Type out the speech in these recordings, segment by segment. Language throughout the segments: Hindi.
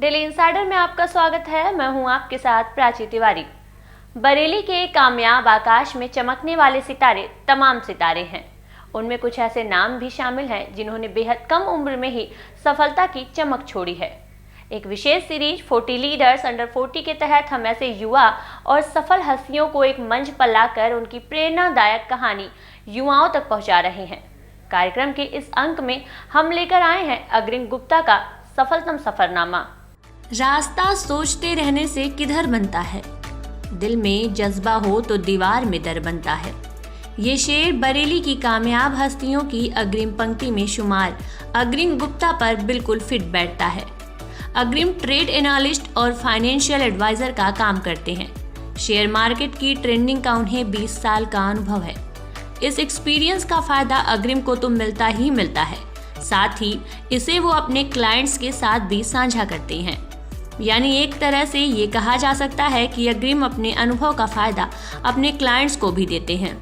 डेली इंसाइडर में आपका स्वागत है। मैं हूं आपके साथ प्राची तिवारी। बरेली के कामयाब आकाश में चमकने वाले सितारे तमाम सितारे हैं। उनमें कुछ ऐसे नाम भी शामिल हैं जिन्होंने बेहद कम उम्र में ही सफलता की चमक छोड़ी है। एक विशेष सीरीज 40 लीडर्स अंडर 40 के तहत हम ऐसे युवा और सफल हस्तियों को एक मंच पर लाकर उनकी प्रेरणादायक कहानी युवाओं तक पहुंचा रहे हैं। कार्यक्रम के इस अंक में हम लेकर आए हैं अग्रिम गुप्ता का सफलतम सफरनामा। रास्ता सोचते रहने से किधर बनता है, दिल में जज्बा हो तो दीवार में दर बनता है। ये शेर बरेली की कामयाब हस्तियों की अग्रिम पंक्ति में शुमार अग्रिम गुप्ता पर बिल्कुल फिट बैठता है। अग्रिम ट्रेड एनालिस्ट और फाइनेंशियल एडवाइजर का काम करते हैं। शेयर मार्केट की ट्रेंडिंग का उन्हें 20 साल का अनुभव है। इस एक्सपीरियंस का फायदा अग्रिम को तो मिलता ही मिलता है, साथ ही इसे वो अपने क्लाइंट्स के साथ भी साझा करते हैं। यानी एक तरह से ये कहा जा सकता है कि अग्रिम अपने अनुभव का फायदा अपने क्लाइंट्स को भी देते हैं।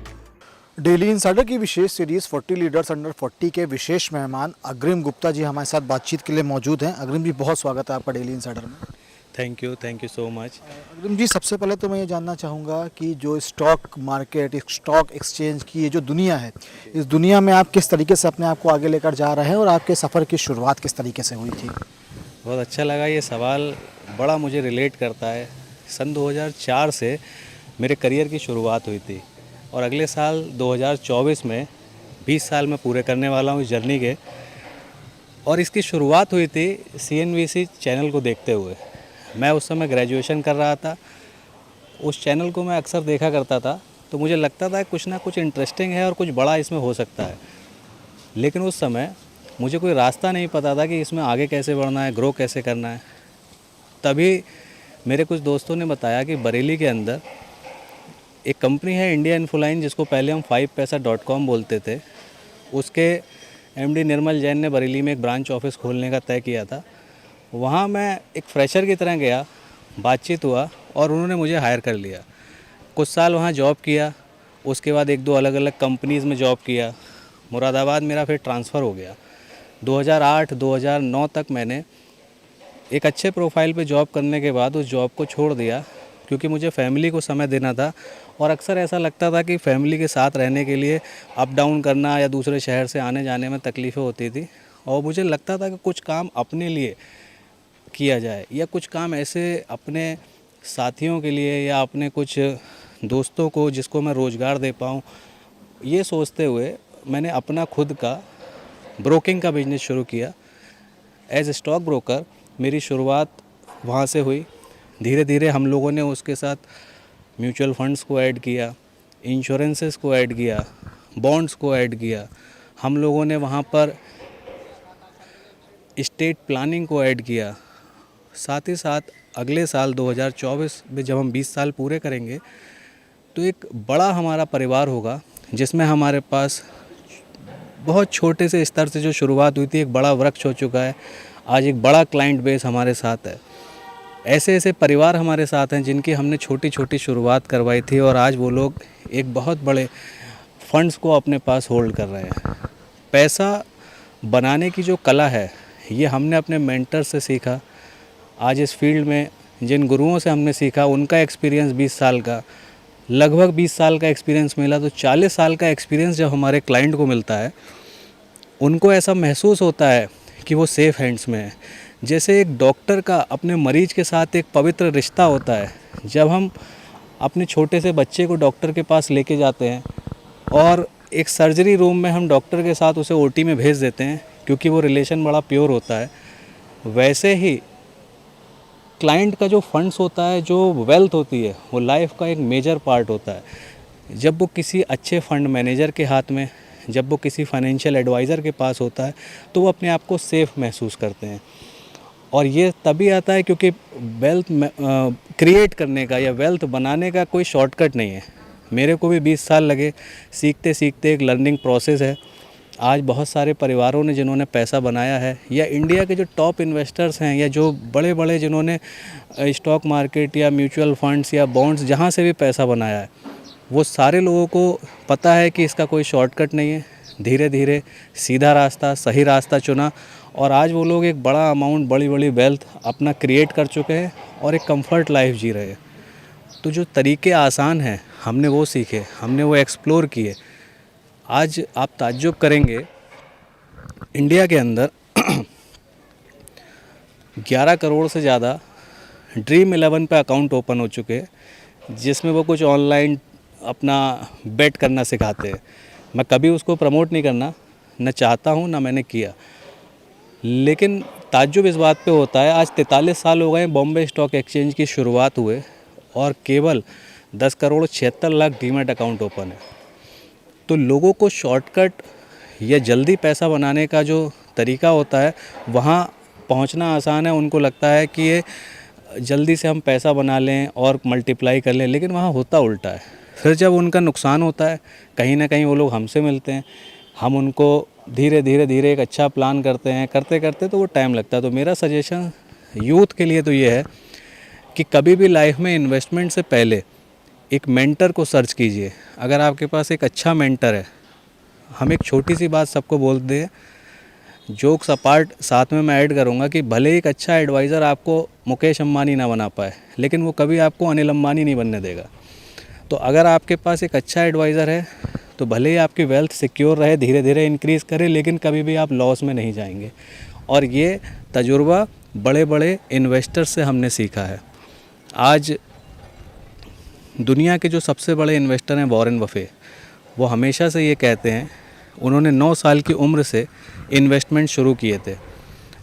डेली इंसाइडर की विशेष सीरीज 40 लीडर्स अंडर 40 के विशेष मेहमान अग्रिम गुप्ता जी हमारे साथ बातचीत के लिए मौजूद हैं। अग्रिम जी, बहुत स्वागत है आपका डेली इंसाइडर में। Thank you so much. अग्रिम जी, सबसे पहले तो मैं ये जानना चाहूँगा कि जो स्टॉक मार्केट, स्टॉक एक्सचेंज की ये जो दुनिया है, इस दुनिया में आप किस तरीके से अपने आप को आगे लेकर जा रहे हैं और आपके सफ़र की शुरुआत किस तरीके से हुई थी? बहुत अच्छा लगा, ये सवाल बड़ा मुझे रिलेट करता है। सन 2004 से मेरे करियर की शुरुआत हुई थी और अगले साल 2024 में 20 साल मैं पूरे करने वाला हूँ इस जर्नी के। और इसकी शुरुआत हुई थी CNBC चैनल को देखते हुए। मैं उस समय ग्रेजुएशन कर रहा था। उस चैनल को मैं अक्सर देखा करता था, तो मुझे लगता था कुछ ना कुछ इंटरेस्टिंग है और कुछ बड़ा इसमें हो सकता है। लेकिन उस समय मुझे कोई रास्ता नहीं पता था कि इसमें आगे कैसे बढ़ना है, ग्रो कैसे करना है। तभी मेरे कुछ दोस्तों ने बताया कि बरेली के अंदर एक कंपनी है इंडिया इन्फोलाइन, जिसको पहले हम 5paisa.com बोलते थे। उसके MD निर्मल जैन ने बरेली में एक ब्रांच ऑफिस खोलने का तय किया था। वहाँ मैं एक फ्रेशर की तरह गया, बातचीत हुआ और उन्होंने मुझे हायर कर लिया। कुछ साल वहाँ जॉब किया, उसके बाद 1-2 अलग अलग कंपनीज़ में जॉब किया। मुरादाबाद मेरा फिर ट्रांसफ़र हो गया। 2008-2009 तक मैंने एक अच्छे प्रोफाइल पे जॉब करने के बाद उस जॉब को छोड़ दिया, क्योंकि मुझे फैमिली को समय देना था। और अक्सर ऐसा लगता था कि फैमिली के साथ रहने के लिए अप डाउन करना या दूसरे शहर से आने जाने में तकलीफ़ें होती थी। और मुझे लगता था कि कुछ काम अपने लिए किया जाए या कुछ काम ऐसे अपने साथियों के लिए या अपने कुछ दोस्तों को जिसको मैं रोज़गार दे पाऊँ। ये सोचते हुए मैंने अपना खुद का ब्रोकिंग का बिज़नेस शुरू किया। एज ए स्टॉक ब्रोकर मेरी शुरुआत वहाँ से हुई। धीरे धीरे हम लोगों ने उसके साथ म्यूचुअल फंड्स को ऐड किया, इंश्योरेंसेस को ऐड किया, बॉन्ड्स को ऐड किया। हम लोगों ने वहाँ पर स्टेट प्लानिंग को ऐड किया। साथ ही साथ अगले साल 2024 में जब हम 20 साल पूरे करेंगे तो एक बड़ा हमारा परिवार होगा, जिसमें हमारे पास बहुत छोटे से स्तर से जो शुरुआत हुई थी एक बड़ा वृक्ष हो चुका है। आज एक बड़ा क्लाइंट बेस हमारे साथ है। ऐसे ऐसे परिवार हमारे साथ हैं जिनकी हमने छोटी छोटी शुरुआत करवाई थी और आज वो लोग एक बहुत बड़े फंड्स को अपने पास होल्ड कर रहे हैं। पैसा बनाने की जो कला है ये हमने अपने मेंटर से सीखा। आज इस फील्ड में जिन गुरुओं से हमने सीखा उनका एक्सपीरियंस 20 साल का, लगभग 20 साल का एक्सपीरियंस मिला। तो 40 साल का एक्सपीरियंस जब हमारे क्लाइंट को मिलता है, उनको ऐसा महसूस होता है कि वो सेफ़ हैंड्स में है। जैसे एक डॉक्टर का अपने मरीज के साथ एक पवित्र रिश्ता होता है। जब हम अपने छोटे से बच्चे को डॉक्टर के पास लेके जाते हैं और एक सर्जरी रूम में हम डॉक्टर के साथ उसे OT में भेज देते हैं, क्योंकि वो रिलेशन बड़ा प्योर होता है। वैसे ही क्लाइंट का जो फंड्स होता है, जो वेल्थ होती है, वो लाइफ का एक मेजर पार्ट होता है। जब वो किसी अच्छे फंड मैनेजर के हाथ में, जब वो किसी फाइनेंशियल एडवाइज़र के पास होता है, तो वो अपने आप को सेफ़ महसूस करते हैं। और ये तभी आता है क्योंकि वेल्थ क्रिएट करने का या वेल्थ बनाने का कोई शॉर्टकट नहीं है। मेरे को भी 20 साल लगे, सीखते सीखते एक लर्निंग प्रोसेस है। आज बहुत सारे परिवारों ने जिन्होंने पैसा बनाया है, या इंडिया के जो टॉप इन्वेस्टर्स हैं या जो बड़े बड़े जिन्होंने स्टॉक मार्केट या म्यूचुअल फंड्स या बॉन्ड्स जहाँ से भी पैसा बनाया है, वो सारे लोगों को पता है कि इसका कोई शॉर्टकट नहीं है। धीरे धीरे सीधा रास्ता, सही रास्ता चुना और आज वो लोग एक बड़ा अमाउंट, बड़ी बड़ी वेल्थ अपना क्रिएट कर चुके हैं और एक कंफर्ट लाइफ जी रहे हैं। तो जो तरीके आसान हैं हमने वो सीखे, हमने वो एक्सप्लोर किए। आज आप ताज्जुब करेंगे, इंडिया के अंदर 11 करोड़ से ज़्यादा ड्रीम 11 पे अकाउंट ओपन हो चुके हैं, जिसमें वो कुछ ऑनलाइन अपना बेट करना सिखाते हैं। मैं कभी उसको प्रमोट नहीं करना, न चाहता हूँ, ना मैंने किया, लेकिन ताज्जुब इस बात पे होता है आज 43 साल हो गए बॉम्बे स्टॉक एक्सचेंज की शुरुआत हुए और केवल 10 crore 76 lakh demat account open है। तो लोगों को शॉर्टकट या जल्दी पैसा बनाने का जो तरीका होता है वहाँ पहुँचना आसान है। उनको लगता है कि ये जल्दी से हम पैसा बना लें और मल्टीप्लाई कर लें, लेकिन वहाँ होता उल्टा है। फिर जब उनका नुकसान होता है कहीं ना कहीं वो लोग हमसे मिलते हैं, हम उनको धीरे धीरे एक अच्छा प्लान करते हैं, करते करते तो वो टाइम लगता है। तो मेरा सजेशन यूथ के लिए तो ये है कि कभी भी लाइफ में इन्वेस्टमेंट से पहले एक मेंटर को सर्च कीजिए। अगर आपके पास एक अच्छा मेंटर है, हम एक छोटी सी बात सबको बोल दें, जोक्स अपार्ट साथ में मैं ऐड करूँगा कि भले एक अच्छा एडवाइज़र आपको मुकेश अंबानी ना बना पाए, लेकिन वो कभी आपको अनिल अंबानी नहीं बनने देगा। तो अगर आपके पास एक अच्छा एडवाइज़र है तो भले ही आपकी वेल्थ सिक्योर रहे, धीरे धीरे इंक्रीज़ करे, लेकिन कभी भी आप लॉस में नहीं जाएंगे। और ये तजुर्बा बड़े बड़े इन्वेस्टर्स से हमने सीखा है। आज दुनिया के जो सबसे बड़े इन्वेस्टर हैं वॉरेन बफे, वो हमेशा से ये कहते हैं, उन्होंने 9 साल की उम्र से इन्वेस्टमेंट शुरू किए थे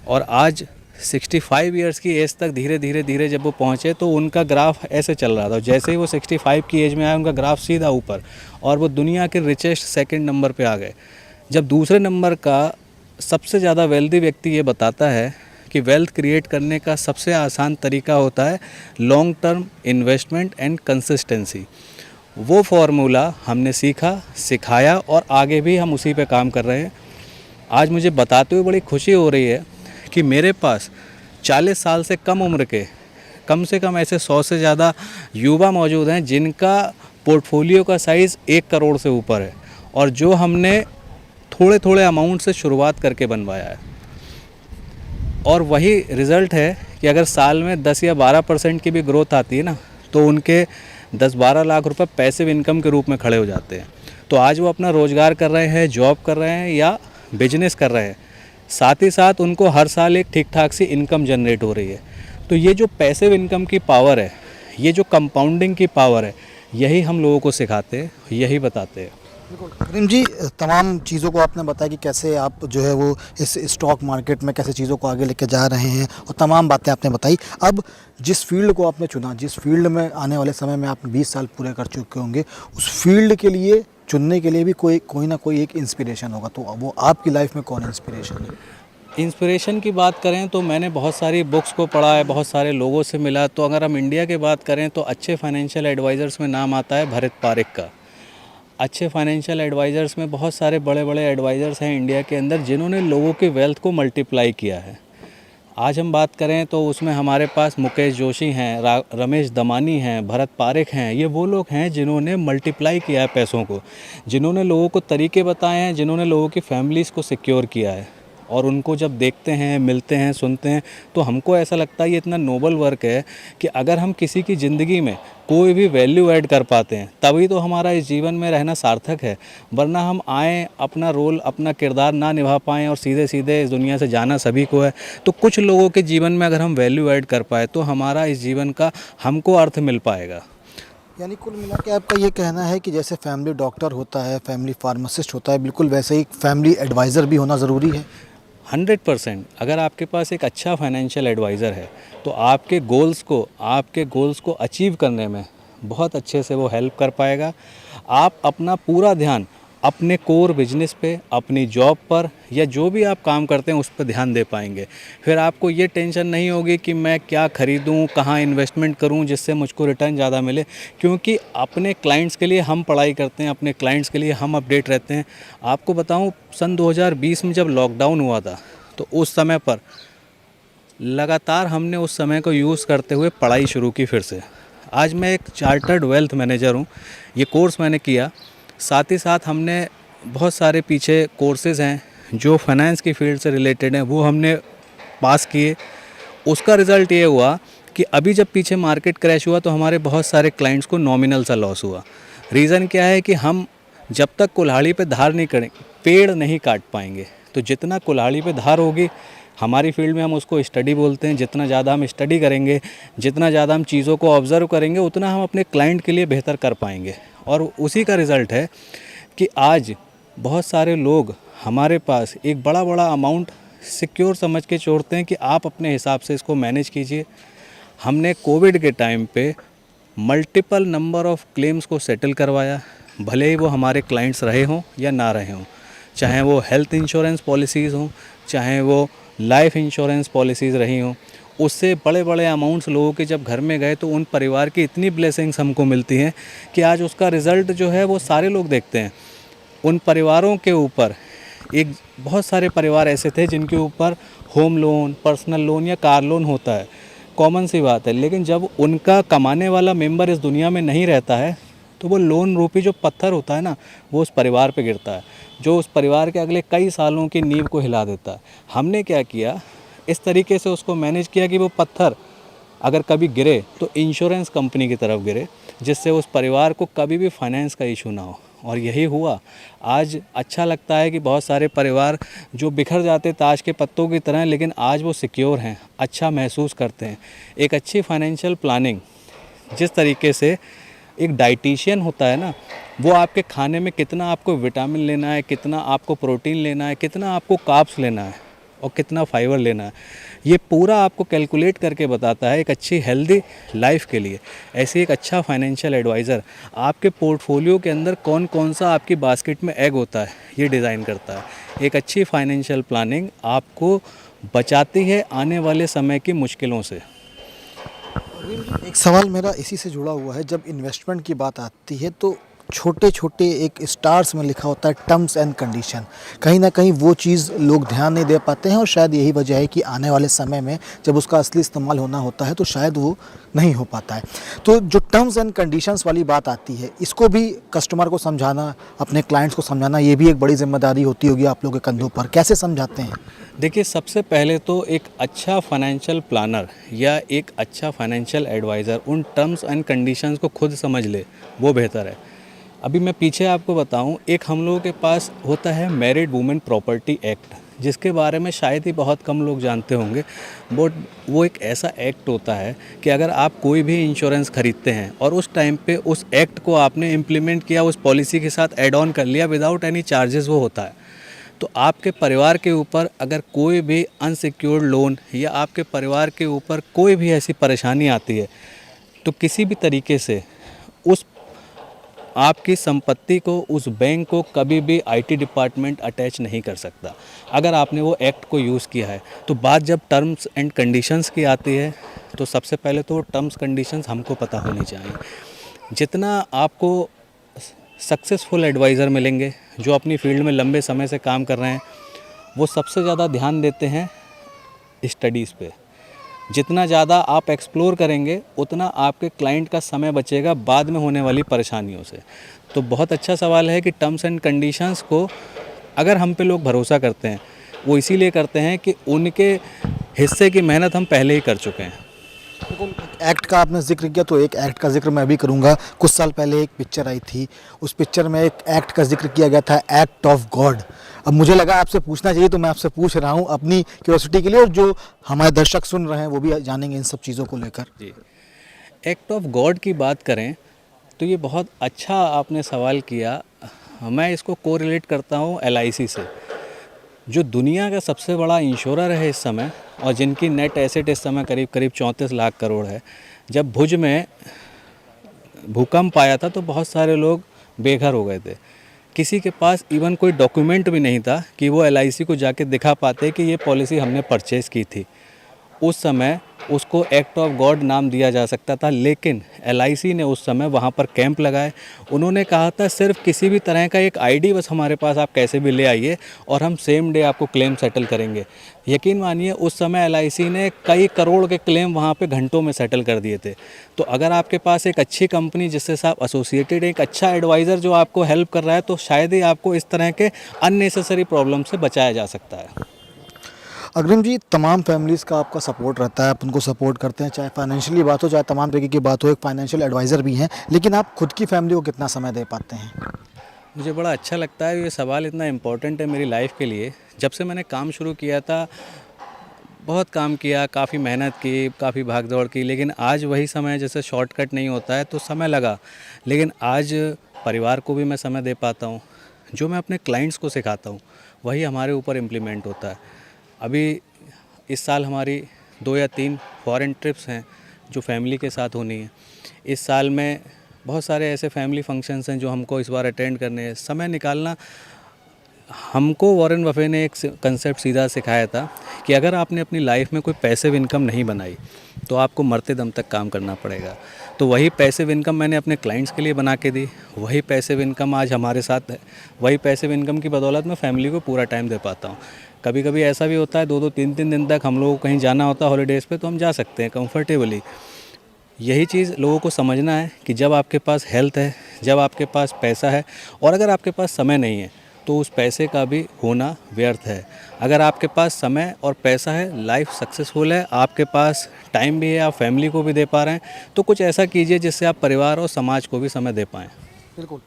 और आज 65 इयर्स की एज तक धीरे धीरे जब वो पहुँचे तो उनका ग्राफ ऐसे चल रहा था। जैसे ही वो 65 की एज में आए उनका ग्राफ सीधा ऊपर और वो दुनिया के रिचेस्ट सेकंड नंबर पे आ गए। जब दूसरे नंबर का सबसे ज़्यादा वेल्दी व्यक्ति ये बताता है कि वेल्थ क्रिएट करने का सबसे आसान तरीका होता है long term investment and consistency. वो फार्मूला हमने सीखा, सिखाया और आगे भी हम उसी पे काम कर रहे हैं। आज मुझे बताते हुए बड़ी खुशी हो रही है कि मेरे पास 40 साल से कम उम्र के कम से कम ऐसे 100 से ज़्यादा युवा मौजूद हैं जिनका पोर्टफोलियो का साइज़ 1 करोड़ से ऊपर है और जो हमने थोड़े थोड़े अमाउंट से शुरुआत करके बनवाया है। और वही रिज़ल्ट है कि अगर साल में 10 या 12% की भी ग्रोथ आती है ना, तो उनके 10-12 लाख रुपए पैसिव इनकम के रूप में खड़े हो जाते हैं। तो आज वो अपना रोज़गार कर रहे हैं, जॉब कर रहे हैं या बिजनेस कर रहे हैं, साथ ही साथ उनको हर साल एक ठीक ठाक सी इनकम जनरेट हो रही है। तो ये जो पैसिव इनकम की पावर है, ये जो कंपाउंडिंग की पावर है, यही हम लोगों को सिखाते हैं, यही बताते हैं। बिल्कुल करीम जी, तमाम चीज़ों को आपने बताया कि कैसे आप जो है वो इस स्टॉक मार्केट में कैसे चीज़ों को आगे लेके जा रहे हैं और तमाम बातें आपने बताई। अब जिस फील्ड को आपने चुना, जिस फील्ड में आने वाले समय में आप 20 साल पूरे कर चुके होंगे, उस फील्ड के लिए चुनने के लिए भी कोई ना कोई एक इंस्पिरेशन होगा। तो वो आपकी लाइफ में कौन इंस्पिरेशन है? इंस्पिरेशन की बात करें तो मैंने बहुत सारी बुक्स को पढ़ा है, बहुत सारे लोगों से मिला। तो अगर हम इंडिया की बात करें तो अच्छे फाइनेंशियल एडवाइज़र्स में नाम आता है भरत पारिक का। अच्छे फाइनेंशियल एडवाइज़र्स में बहुत सारे बड़े बड़े एडवाइज़र्स हैं इंडिया के अंदर जिन्होंने लोगों की वेल्थ को मल्टीप्लाई किया है। आज हम बात करें तो उसमें हमारे पास मुकेश जोशी हैं, रमेश दमानी हैं, भरत पारिक हैं। ये वो लोग हैं जिन्होंने मल्टीप्लाई किया है पैसों को, जिन्होंने लोगों को तरीके बताए हैं, जिन्होंने लोगों की फैमिलीज़ को सिक्योर किया है। और उनको जब देखते हैं, मिलते हैं, सुनते हैं तो हमको ऐसा लगता है ये इतना नोबल वर्क है कि अगर हम किसी की ज़िंदगी में कोई भी वैल्यू ऐड कर पाते हैं तभी तो हमारा इस जीवन में रहना सार्थक है। वरना हम आएँ, अपना रोल, अपना किरदार ना निभा पाएँ और सीधे सीधे इस दुनिया से जाना सभी को है। तो कुछ लोगों के जीवन में अगर हम वैल्यू ऐड कर पाए तो हमारा इस जीवन का हमको अर्थ मिल पाएगा। यानी कुल मिला के आपका ये कहना है कि जैसे फैमिली डॉक्टर होता है, फैमिली फार्मासिस्ट होता है, बिल्कुल वैसे ही फैमिली एडवाइज़र भी होना ज़रूरी है। 100%। अगर आपके पास एक अच्छा फाइनेंशियल एडवाइज़र है तो आपके गोल्स को अचीव करने में बहुत अच्छे से वो हेल्प कर पाएगा। आप अपना पूरा ध्यान अपने कोर बिजनेस पे, अपनी जॉब पर या जो भी आप काम करते हैं उस पर ध्यान दे पाएंगे। फिर आपको ये टेंशन नहीं होगी कि मैं क्या ख़रीदूँ, कहाँ इन्वेस्टमेंट करूँ जिससे मुझको रिटर्न ज़्यादा मिले, क्योंकि अपने क्लाइंट्स के लिए हम पढ़ाई करते हैं, अपने क्लाइंट्स के लिए हम अपडेट रहते हैं। आपको बताऊँ, सन 2020 में जब लॉकडाउन हुआ था तो उस समय पर लगातार हमने उस समय को यूज़ करते हुए पढ़ाई शुरू की फिर से। आज मैं एक चार्टर्ड वेल्थ मैनेजर हूँ, ये कोर्स मैंने किया। साथ ही साथ हमने बहुत सारे पीछे कोर्सेज़ हैं जो फाइनेंस की फील्ड से रिलेटेड हैं, वो हमने पास किए। उसका रिज़ल्ट ये हुआ कि अभी जब पीछे मार्केट क्रैश हुआ तो हमारे बहुत सारे क्लाइंट्स को नॉमिनल सा लॉस हुआ। रीज़न क्या है कि हम जब तक कुल्हाड़ी पे धार नहीं करें, पेड़ नहीं काट पाएंगे। तो जितना कुल्हाड़ी पे धार होगी, हमारी फील्ड में हम उसको स्टडी बोलते हैं, जितना ज़्यादा हम स्टडी करेंगे, जितना ज़्यादा हम चीज़ों को ऑब्ज़र्व करेंगे, उतना हम अपने क्लाइंट के लिए बेहतर कर पाएंगे। और उसी का रिज़ल्ट है कि आज बहुत सारे लोग हमारे पास एक बड़ा बड़ा अमाउंट सिक्योर समझ के छोड़ते हैं कि आप अपने हिसाब से इसको मैनेज कीजिए। हमने कोविड के टाइम पे मल्टीपल नंबर ऑफ़ क्लेम्स को सेटल करवाया, भले ही वो हमारे क्लाइंट्स रहे हों या ना रहे हों, चाहे वो हेल्थ इंश्योरेंस पॉलिसीज़ हों, चाहे वो लाइफ इंश्योरेंस पॉलिसीज़ रही हों। उससे बड़े बड़े अमाउंट्स लोगों के जब घर में गए तो उन परिवार की इतनी ब्लेसिंग्स हमको मिलती हैं कि आज उसका रिज़ल्ट जो है वो सारे लोग देखते हैं। उन परिवारों के ऊपर एक बहुत सारे परिवार ऐसे थे जिनके ऊपर होम लोन, पर्सनल लोन या कार लोन होता है, कॉमन सी बात है। लेकिन जब उनका कमाने वाला मेंबर इस दुनिया में नहीं रहता है तो वो लोन रूपी जो पत्थर होता है ना, वो उस परिवार पे गिरता है, जो उस परिवार के अगले कई सालों की नींव को हिला देता है। हमने क्या किया, इस तरीके से उसको मैनेज किया कि वो पत्थर अगर कभी गिरे तो इंश्योरेंस कंपनी की तरफ गिरे, जिससे उस परिवार को कभी भी फाइनेंस का इशू ना हो। और यही हुआ। आज अच्छा लगता है कि बहुत सारे परिवार जो बिखर जाते ताश के पत्तों की तरह, लेकिन आज वो सिक्योर हैं, अच्छा महसूस करते हैं। एक अच्छी फाइनेंशियल प्लानिंग, जिस तरीके से एक डाइटिशियन होता है ना, वो आपके खाने में कितना आपको विटामिन लेना है, कितना आपको प्रोटीन लेना है, कितना आपको कार्ब्स लेना है और कितना फाइबर लेना है, ये पूरा आपको कैलकुलेट करके बताता है एक अच्छी हेल्दी लाइफ के लिए। ऐसे एक अच्छा फाइनेंशियल एडवाइज़र आपके पोर्टफोलियो के अंदर कौन कौन सा आपकी बास्केट में एग होता है, ये डिज़ाइन करता है। एक अच्छी फाइनेंशियल प्लानिंग आपको बचाती है आने वाले समय की मुश्किलों से। एक सवाल मेरा इसी से जुड़ा हुआ है, जब इन्वेस्टमेंट की बात आती है तो छोटे छोटे एक स्टार्स में लिखा होता है टर्म्स एंड कंडीशन, कहीं ना कहीं वो चीज़ लोग ध्यान नहीं दे पाते हैं और शायद यही वजह है कि आने वाले समय में जब उसका असली इस्तेमाल होना होता है तो शायद वो नहीं हो पाता है। तो जो टर्म्स एंड कंडीशंस वाली बात आती है, इसको भी कस्टमर को समझाना, अपने क्लाइंट्स को समझाना, ये भी एक बड़ी जिम्मेदारी होती होगी आप लोगों के कंधों पर। कैसे समझाते हैं? देखिए, सबसे पहले तो एक अच्छा फाइनेंशियल प्लानर या एक अच्छा फाइनेंशियल एडवाइज़र उन टर्म्स एंड कंडीशंस को खुद समझ ले, वो बेहतर है। अभी मैं पीछे आपको बताऊं, एक हम लोगों के पास होता है मैरिड वुमेन प्रॉपर्टी एक्ट, जिसके बारे में शायद ही बहुत कम लोग जानते होंगे। वो एक ऐसा एक्ट होता है कि अगर आप कोई भी इंश्योरेंस खरीदते हैं और उस टाइम पे उस एक्ट को आपने इम्प्लीमेंट किया, उस पॉलिसी के साथ ऐड ऑन कर लिया विदाउट एनी चार्जेस, वो होता है। तो आपके परिवार के ऊपर अगर कोई भी अनसिक्योर्ड लोन या आपके परिवार के ऊपर कोई भी ऐसी परेशानी आती है तो किसी भी तरीके से उस आपकी संपत्ति को, उस बैंक को कभी भी आईटी डिपार्टमेंट अटैच नहीं कर सकता। अगर आपने वो एक्ट को यूज़ किया है तो बात जब टर्म्स एंड कंडीशंस की आती है तो सबसे पहले तो टर्म्स कंडीशंस हमको पता होनी चाहिए। जितना आपको सक्सेसफुल एडवाइज़र मिलेंगे जो अपनी फील्ड में लंबे समय से काम कर रहे हैं, वो सबसे ज़्यादा ध्यान देते हैं स्टडीज़ पे। जितना ज़्यादा आप एक्सप्लोर करेंगे उतना आपके क्लाइंट का समय बचेगा बाद में होने वाली परेशानियों से। तो बहुत अच्छा सवाल है कि टर्म्स एंड कंडीशंस को अगर हम पे लोग भरोसा करते हैं, वो इसीलिए करते हैं कि उनके हिस्से की मेहनत हम पहले ही कर चुके हैं। एक्ट का आपने जिक्र किया तो एक एक्ट का जिक्र मैं भी करूंगा। कुछ साल पहले एक पिक्चर आई थी, उस पिक्चर में एक एक्ट का जिक्र किया गया था, एक्ट ऑफ गॉड। अब मुझे लगा आपसे पूछना चाहिए तो मैं आपसे पूछ रहा हूं अपनी क्यूरियोसिटी के लिए, और जो हमारे दर्शक सुन रहे हैं वो भी जानेंगे इन सब चीज़ों को लेकर। जी, एक्ट ऑफ गॉड की बात करें तो ये बहुत अच्छा आपने सवाल किया। मैं इसको कोरिलेट करता हूँ LIC से, जो दुनिया का सबसे बड़ा इंश्योरर है इस समय और जिनकी नेट एसेट इस समय करीब करीब 34 लाख करोड़ है। जब भुज में भूकंप आया था तो बहुत सारे लोग बेघर हो गए थे, किसी के पास इवन कोई डॉक्यूमेंट भी नहीं था कि वो LIC को जाके दिखा पाते कि ये पॉलिसी हमने परचेज़ की थी। उस समय उसको एक्ट ऑफ गॉड नाम दिया जा सकता था, लेकिन LIC ने उस समय वहाँ पर कैंप लगाए। उन्होंने कहा था सिर्फ किसी भी तरह का एक आईडी बस हमारे पास आप कैसे भी ले आइए और हम सेम डे आपको क्लेम सेटल करेंगे। यकीन मानिए उस समय LIC ने कई करोड़ के क्लेम वहाँ पे घंटों में सेटल कर दिए थे। तो अगर आपके पास एक अच्छी कंपनी जिससे आप एसोसिएटेड, एक अच्छा एडवाइज़र जो आपको हेल्प कर रहा है, तो शायद ही आपको इस तरह के अननेसेसरी प्रॉब्लम से बचाया जा सकता है। अग्रिम जी, तमाम फैमिलीज़ का आपका सपोर्ट रहता है, आप उनको सपोर्ट करते हैं, चाहे फाइनेंशियली बात हो, चाहे तमाम तरीके की बात हो, एक फाइनेंशियल एडवाइज़र भी हैं, लेकिन आप खुद की फैमिली को कितना समय दे पाते हैं? मुझे बड़ा अच्छा लगता है, ये सवाल इतना इम्पोर्टेंट है मेरी लाइफ के लिए। जब से मैंने काम शुरू किया था, बहुत काम किया, काफ़ी मेहनत की, काफ़ी भाग दौड़ की, लेकिन आज वही समय जैसे शॉर्टकट नहीं होता है, तो समय लगा। लेकिन आज परिवार को भी मैं समय दे पाता हूँ। जो मैं अपने क्लाइंट्स को सिखाता हूँ वही हमारे ऊपर इम्प्लीमेंट होता है। अभी इस साल हमारी 2 या 3 फॉरेन ट्रिप्स हैं जो फैमिली के साथ होनी है। इस साल में बहुत सारे ऐसे फैमिली फंक्शंस हैं जो हमको इस बार अटेंड करने हैं। समय निकालना, हमको वॉरेन बफे ने एक कंसेप्ट सीधा सिखाया था कि अगर आपने अपनी लाइफ में कोई पैसिव इनकम नहीं बनाई तो आपको मरते दम तक काम करना पड़ेगा। तो वही पैसिव इनकम मैंने अपने क्लाइंट्स के लिए बना के दी, वही पैसिव इनकम आज हमारे साथ है, वही पैसिव इनकम की बदौलत मैं फैमिली को पूरा टाइम दे पाता हूँ। कभी कभी ऐसा भी होता है 2-2, 3-3 दिन तक हम लोगों को कहीं जाना होता है हॉलीडेज़ पे, तो हम जा सकते हैं कंफर्टेबली। यही चीज़ लोगों को समझना है कि जब आपके पास हेल्थ है, जब आपके पास पैसा है और अगर आपके पास समय नहीं है तो उस पैसे का भी होना व्यर्थ है। अगर आपके पास समय और पैसा है, लाइफ सक्सेसफुल है, आपके पास टाइम भी है, आप फैमिली को भी दे पा रहे हैं, तो कुछ ऐसा कीजिए जिससे आप परिवार और समाज को भी समय दे पाएँ। बिल्कुल।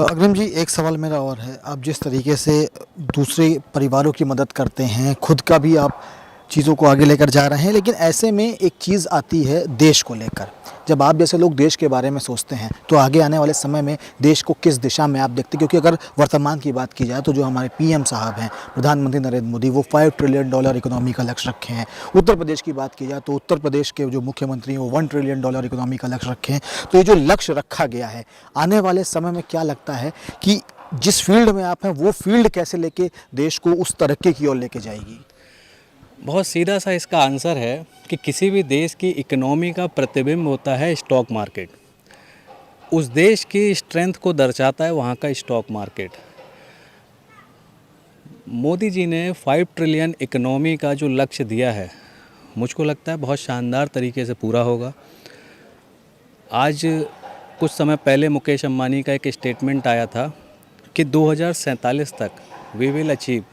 अग्रिम जी, एक सवाल मेरा और है, आप जिस तरीके से दूसरे परिवारों की मदद करते हैं, खुद का भी आप चीज़ों को आगे लेकर जा रहे हैं, लेकिन ऐसे में एक चीज़ आती है देश को लेकर। जब आप जैसे लोग देश के बारे में सोचते हैं तो आगे आने वाले समय में देश को किस दिशा में आप देखते हैं? क्योंकि अगर वर्तमान की बात की जाए तो जो हमारे PM साहब हैं, प्रधानमंत्री नरेंद्र मोदी, वो $5 ट्रिलियन इकोनॉमी का लक्ष्य रखे हैं। उत्तर प्रदेश की बात की जाए तो उत्तर प्रदेश के जो मुख्यमंत्री हैं वो $1 ट्रिलियन इकोनॉमी का लक्ष्य रखे हैं। तो ये जो लक्ष्य रखा गया है, आने वाले समय में क्या लगता है कि जिस फील्ड में आप हैं वो फील्ड कैसे लेके देश को उस तरक्की की ओर लेके जाएगी? बहुत सीधा सा इसका आंसर है कि किसी भी देश की इकोनॉमी का प्रतिबिंब होता है स्टॉक मार्केट। उस देश की स्ट्रेंथ को दर्शाता है वहाँ का स्टॉक मार्केट। मोदी जी ने 5 ट्रिलियन इकोनॉमी का जो लक्ष्य दिया है, मुझको लगता है बहुत शानदार तरीके से पूरा होगा। आज कुछ समय पहले मुकेश अंबानी का एक स्टेटमेंट आया था कि 2047 तक we will achieve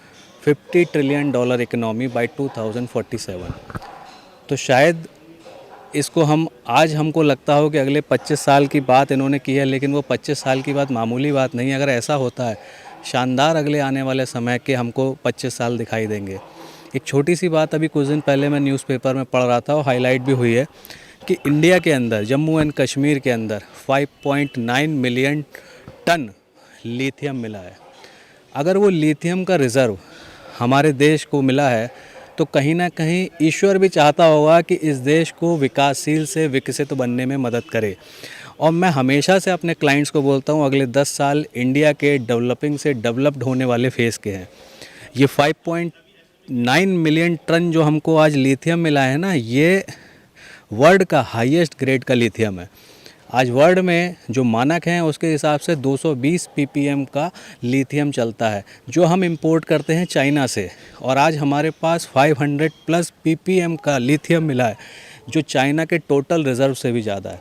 $50 trillion economy by 2047। तो शायद इसको हमको लगता हो कि अगले 25 साल की बात इन्होंने की है, लेकिन वो 25 साल की बात मामूली बात नहीं है। अगर ऐसा होता है, शानदार अगले आने वाले समय के हमको 25 साल दिखाई देंगे। एक छोटी सी बात अभी कुछ दिन पहले मैं न्यूज़पेपर में पढ़ रहा था और हाईलाइट भी हुई है कि इंडिया के अंदर, जम्मू एंड कश्मीर के अंदर 5.9 मिलियन टन लिथियम मिला है। अगर वो लिथियम का रिज़र्व हमारे देश को मिला है तो कहीं ना कहीं ईश्वर भी चाहता होगा कि इस देश को विकासशील से विकसित बनने में मदद करे। और मैं हमेशा से अपने क्लाइंट्स को बोलता हूँ, अगले 10 साल इंडिया के डेवलपिंग से डेवलप्ड होने वाले फेज़ के हैं। ये 5.9 मिलियन टन जो हमको आज लिथियम मिला है ना, ये वर्ल्ड का हाईएस्ट ग्रेड का लिथियम है। आज वर्ल्ड में जो मानक हैं उसके हिसाब से 220 ppm का लिथियम चलता है, जो हम इंपोर्ट करते हैं चाइना से। और आज हमारे पास 500+ ppm का लिथियम मिला है, जो चाइना के टोटल रिज़र्व से भी ज़्यादा है।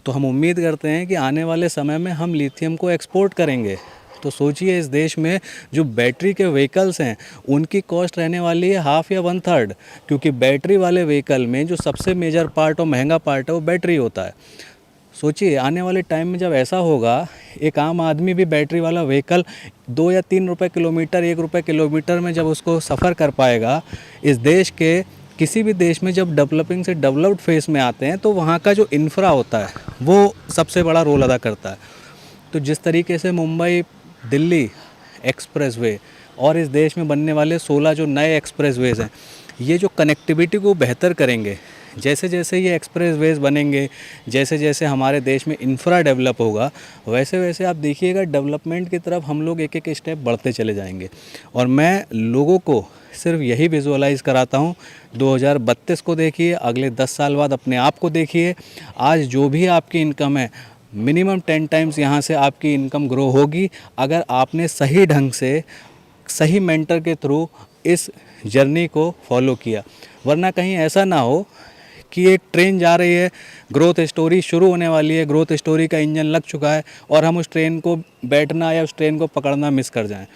तो हम उम्मीद करते हैं कि आने वाले समय में हम लिथियम को एक्सपोर्ट करेंगे। तो सोचिए, इस देश में जो बैटरी के व्हीकल्स हैं उनकी कॉस्ट रहने वाली है हाफ या 1/3, क्योंकि बैटरी वाले व्हीकल में जो सबसे मेजर पार्ट और महंगा पार्ट है वो बैटरी होता है। सोचिए, आने वाले टाइम में जब ऐसा होगा, एक आम आदमी भी बैटरी वाला व्हीकल 2 या 3 रुपये किलोमीटर, 1 रुपये किलोमीटर में जब उसको सफ़र कर पाएगा। इस देश के किसी भी देश में जब डेवलपिंग से डेवलप्ड फेस में आते हैं तो वहाँ का जो इंफ्रा होता है वो सबसे बड़ा रोल अदा करता है। तो जिस तरीके से मुंबई दिल्ली एक्सप्रेसवे और इस देश में बनने वाले 16 जो नए एक्सप्रेसवेज़ हैं, ये जो कनेक्टिविटी को बेहतर करेंगे, जैसे जैसे ये एक्सप्रेस वेज बनेंगे, जैसे जैसे हमारे देश में इंफ्रा डेवलप होगा, वैसे वैसे आप देखिएगा डेवलपमेंट की तरफ हम लोग एक एक स्टेप बढ़ते चले जाएंगे। और मैं लोगों को सिर्फ यही विजुअलाइज़ कराता हूँ, 2032 को देखिए, अगले 10 साल बाद अपने आप को देखिए। आज जो भी आपकी इनकम है, मिनिमम 10 टाइम्स यहाँ से आपकी इनकम ग्रो होगी अगर आपने सही ढंग से, सही मेंटर के थ्रू इस जर्नी को फॉलो किया। वरना कहीं ऐसा ना हो कि एक ट्रेन जा रही है, ग्रोथ स्टोरी शुरू होने वाली है, ग्रोथ स्टोरी का इंजन लग चुका है और हम उस ट्रेन को बैठना या उस ट्रेन को पकड़ना मिस कर जाएं।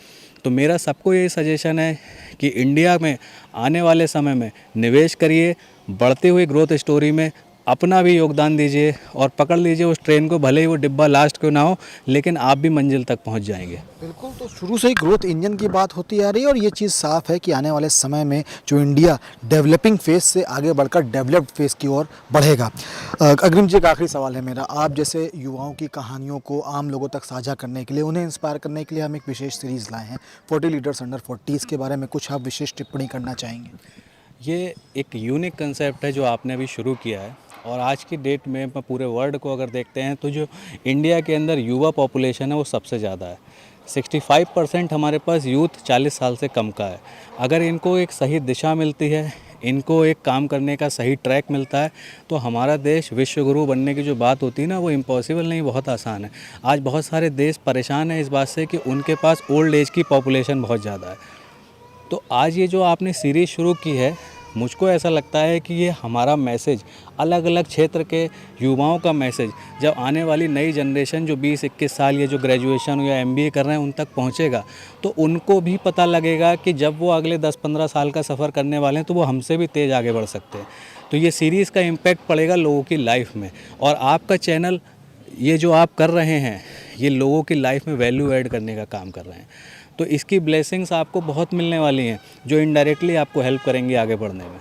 तो मेरा सबको यही सजेशन है कि इंडिया में आने वाले समय में निवेश करिए, बढ़ती हुई ग्रोथ स्टोरी में अपना भी योगदान दीजिए और पकड़ लीजिए उस ट्रेन को, भले ही वो डिब्बा लास्ट क्यों ना हो, लेकिन आप भी मंजिल तक पहुंच जाएंगे। बिल्कुल, तो शुरू से ही ग्रोथ इंजन की बात होती आ रही है और ये चीज़ साफ है कि आने वाले समय में जो इंडिया डेवलपिंग फेज से आगे बढ़कर डेवलप्ड फेज की ओर बढ़ेगा। अग्रिम जी, एक आखिरी सवाल है मेरा, आप जैसे युवाओं की कहानियों को आम लोगों तक साझा करने के लिए, उन्हें इंस्पायर करने के लिए हम एक विशेष सीरीज़ लाए हैं 40 लीडर्स अंडर 40 के बारे में कुछ आप विशेष टिप्पणी करना चाहेंगे? ये एक यूनिक कंसेप्ट है जो आपने अभी शुरू किया है और आज की डेट में पूरे वर्ल्ड को अगर देखते हैं तो जो इंडिया के अंदर युवा पॉपुलेशन है वो सबसे ज़्यादा है। 65% हमारे पास यूथ 40 साल से कम का है। अगर इनको एक सही दिशा मिलती है, इनको एक काम करने का सही ट्रैक मिलता है, तो हमारा देश विश्व गुरु बनने की जो बात होती है ना, वो इम्पॉसिबल नहीं, बहुत आसान है। आज बहुत सारे देश परेशान हैं इस बात से कि उनके पास ओल्ड एज की पॉपुलेशन बहुत ज़्यादा है। तो आज ये जो आपने सीरीज़ शुरू की है, मुझको ऐसा लगता है कि ये हमारा मैसेज, अलग अलग क्षेत्र के युवाओं का मैसेज, जब आने वाली नई जनरेशन जो 20-21 साल, ये जो ग्रेजुएशन या MBA कर रहे हैं, उन तक पहुंचेगा, तो उनको भी पता लगेगा कि जब वो अगले 10-15 साल का सफ़र करने वाले हैं तो वो हमसे भी तेज़ आगे बढ़ सकते हैं। तो ये सीरीज़ का इम्पैक्ट पड़ेगा लोगों की लाइफ में। और आपका चैनल, ये जो आप कर रहे हैं, ये लोगों की लाइफ में वैल्यू ऐड करने का काम कर रहे हैं। तो इसकी ब्लेसिंग्स आपको बहुत मिलने वाली हैं जो इनडायरेक्टली आपको हेल्प करेंगी आगे बढ़ने में।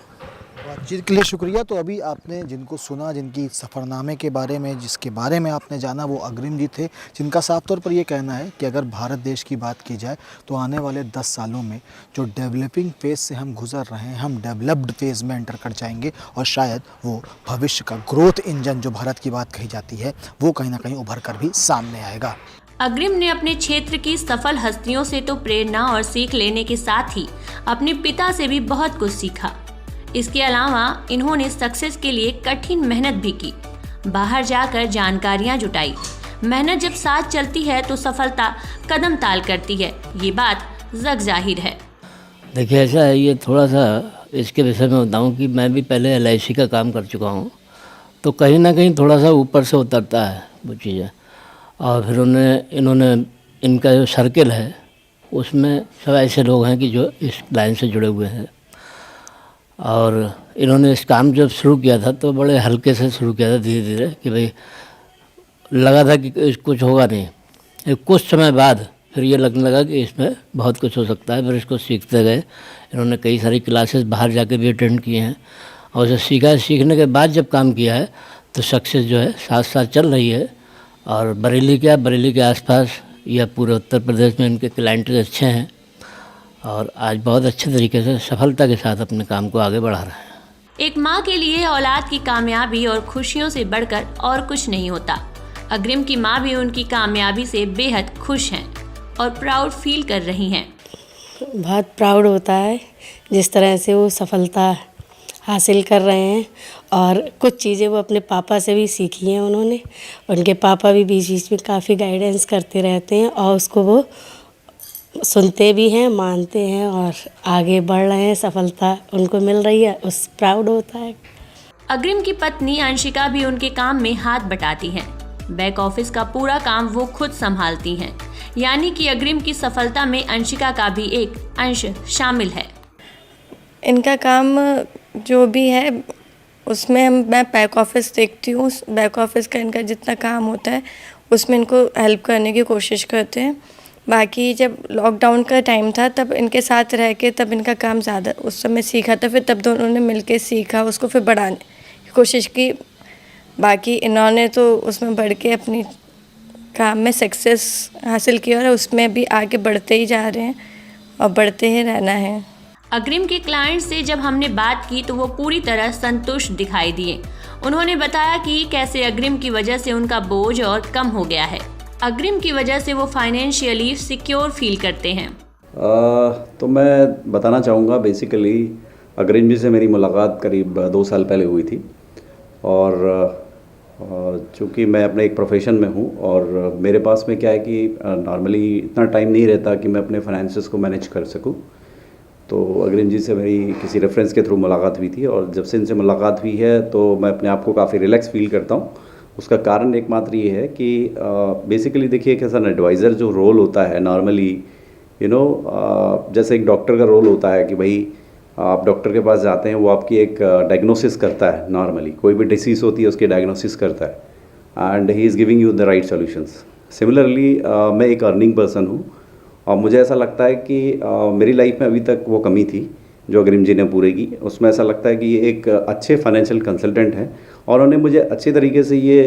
बातचीत के लिए शुक्रिया। तो अभी आपने जिनको सुना, जिनकी सफ़रनामे के बारे में, जिसके बारे में आपने जाना, वो अग्रिम जी थे, जिनका साफ तौर पर ये कहना है कि अगर भारत देश की बात की जाए तो आने वाले 10 सालों में जो डेवलपिंग फेज़ से हम गुजर रहे हैं, हम डेवलप्ड फेज़ में एंटर कर जाएंगे और शायद वो भविष्य का ग्रोथ इंजन जो भारत की बात कही जाती है, वो कहीं ना कहीं उभर कर भी सामने आएगा। अग्रिम ने अपने क्षेत्र की सफल हस्तियों से तो प्रेरणा और सीख लेने के साथ ही अपने पिता से भी बहुत कुछ सीखा। इसके अलावा इन्होंने सक्सेस के लिए कठिन मेहनत भी की, बाहर जाकर जानकारियां जुटाई। मेहनत जब साथ चलती है तो सफलता कदम ताल करती है, ये बात जग जाहिर है। देखिए, ऐसा है, ये थोड़ा सा इसके विषय में बताऊं कि मैं भी पहले LIC का काम कर चुका हूं, तो कहीं ना कहीं थोड़ा सा ऊपर से उतरता है वो चीज़ें। और फिर इन्होंने इनका जो सर्किल है उसमें सब ऐसे लोग हैं कि जो इस लाइन से जुड़े हुए हैं। और इन्होंने इस काम जब शुरू किया था तो बड़े हल्के से शुरू किया था, धीरे धीरे, कि भाई लगा था कि कुछ होगा नहीं। कुछ समय बाद फिर ये लगने लगा कि इसमें बहुत कुछ हो सकता है। फिर इसको सीखते गए। इन्होंने कई सारी क्लासेस बाहर जाके भी अटेंड किए हैं और जो सीखने के बाद जब काम किया है तो सक्सेस जो है साथ साथ चल रही है। और बरेली के आसपास या पूरे उत्तर प्रदेश में इनके क्लाइंट अच्छे हैं और आज बहुत अच्छे तरीके से सफलता के साथ अपने काम को आगे बढ़ा रहे हैं। एक माँ के लिए औलाद की कामयाबी और खुशियों से बढ़कर और कुछ नहीं होता। अग्रिम की माँ भी उनकी कामयाबी से बेहद खुश हैं और प्राउड फील कर रही हैं। बहुत प्राउड होता है जिस तरह से वो सफलता हासिल कर रहे हैं और कुछ चीज़ें वो अपने पापा से भी सीखी हैं उन्होंने। उनके पापा भी बीच बीच में काफ़ी गाइडेंस करते रहते हैं और उसको वो सुनते भी हैं, मानते हैं और आगे बढ़ रहे हैं। सफलता उनको मिल रही है, उस प्राउड होता है। अग्रिम की पत्नी अंशिका भी उनके काम में हाथ बटाती हैं। बैक ऑफिस का पूरा काम वो खुद संभालती हैं, यानी कि अग्रिम की सफलता में अंशिका का भी एक अंश शामिल है। इनका काम जो भी है उसमें मैं बैक ऑफिस देखती हूँ। बैक ऑफिस का इनका जितना काम होता है उसमें इनको हेल्प करने की कोशिश करते हैं। बाकी जब लॉकडाउन का टाइम था तब इनके साथ रह के तब इनका काम ज़्यादा उस समय सीखा था, फिर तब दोनों ने मिलके सीखा, उसको फिर बढ़ाने की कोशिश की। बाकी इन्होंने तो उसमें बढ़ के अपनी काम में सक्सेस हासिल की और उसमें भी आगे बढ़ते ही जा रहे हैं और बढ़ते ही रहना है। अग्रिम के क्लाइंट से जब हमने बात की तो वो पूरी तरह संतुष्ट दिखाई दिए। उन्होंने बताया कि कैसे अग्रिम की वजह से उनका बोझ और कम हो गया है। अग्रिम की वजह से वो फाइनेंशियली सिक्योर फील करते हैं। तो मैं बताना चाहूँगा, बेसिकली अग्रिम जी से मेरी मुलाकात करीब 2 साल पहले हुई थी और चूँकि मैं अपने एक प्रोफेशन में हूँ और मेरे पास में क्या है कि नॉर्मली इतना टाइम नहीं रहता कि मैं अपने फाइनेंसेस को मैनेज कर सकूँ। तो अग्रिम जी से मेरी किसी रेफरेंस के थ्रू मुलाकात हुई थी और जब से इनसे मुलाकात हुई है तो मैं अपने आप को काफ़ी रिलैक्स फील करता हूँ। उसका कारण एकमात्र ये है कि बेसिकली देखिए एक ऐसा एडवाइज़र जो रोल होता है नॉर्मली जैसे एक डॉक्टर का रोल होता है कि भाई आप डॉक्टर के पास जाते हैं, वो आपकी एक डायग्नोसिस करता है। नॉर्मली कोई भी डिसीज़ होती है उसकी डायग्नोसिस करता है and he is giving you the right solutions. Similarly मैं एक अर्निंग पर्सन हूँ और मुझे ऐसा लगता है कि मेरी लाइफ में अभी तक वो कमी थी जो अग्रिम जी ने पूरी की। उसमें ऐसा लगता है कि ये एक अच्छे फाइनेंशियल कंसल्टेंट हैं और उन्होंने मुझे अच्छे तरीके से ये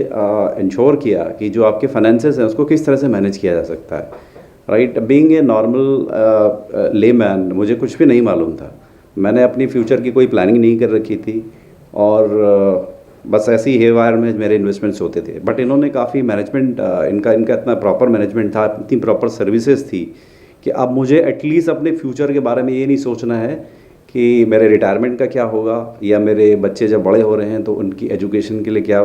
इंश्योर किया कि जो आपके फाइनेंसेस हैं उसको किस तरह से मैनेज किया जा सकता है। Right, being a normal layman मुझे कुछ भी नहीं मालूम था। मैंने अपनी फ्यूचर की कोई प्लानिंग नहीं कर रखी थी और बस ऐसे ही हेवायर में मेरे इन्वेस्टमेंट्स होते थे। बट इन्होंने काफ़ी मैनेजमेंट इनका इतना प्रॉपर मैनेजमेंट था, इतनी प्रॉपर सर्विसेज थी कि अब मुझे एटलीस्ट अपने फ्यूचर के बारे में ये नहीं सोचना है कि मेरे रिटायरमेंट का क्या होगा या मेरे बच्चे जब बड़े हो रहे हैं तो उनकी एजुकेशन के लिए क्या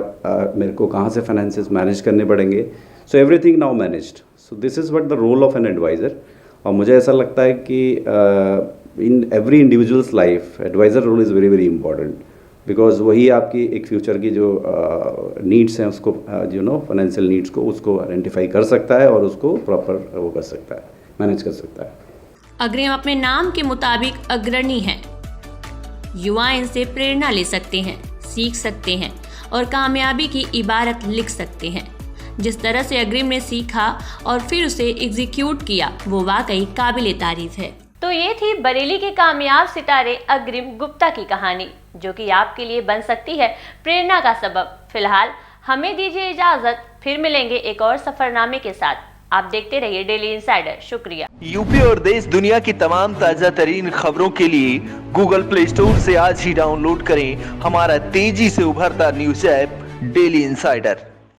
मेरे को कहाँ से फाइनेंसेस मैनेज करने पड़ेंगे। So everything now managed. So this is what the role of an advisor. और मुझे ऐसा लगता है कि in every individual's life advisor role is very very important because वही आपकी एक फ्यूचर की जो नीड्स हैं उसको फाइनेंशियल नीड्स को उसको आइडेंटिफाई कर सकता है और उसको प्रॉपर वो कर सकता है, मैनेज कर सकता है। अग्रिम अपने नाम के मुताबिक अग्रणी हैं। युवा इनसे प्रेरणा ले सकते हैं, सीख सकते हैं और कामयाबी की इबारत लिख सकते हैं। जिस तरह से अग्रिम ने सीखा और फिर उसे एग्जीक्यूट किया वो वाकई काबिले तारीफ है। तो ये थी बरेली के कामयाब सितारे अग्रिम गुप्ता की कहानी, जो कि आपके लिए बन सकती है प्रेरणा का सबब। फिलहाल हमें दीजिए इजाजत, फिर मिलेंगे एक और सफरनामे के साथ। आप देखते रहिए डेली इनसाइडर। शुक्रिया। यूपी और देश दुनिया की तमाम ताजा तरीन खबरों के लिए गूगल प्ले स्टोर से आज ही डाउनलोड करें हमारा तेजी से उभरता न्यूज ऐप डेली इनसाइडर।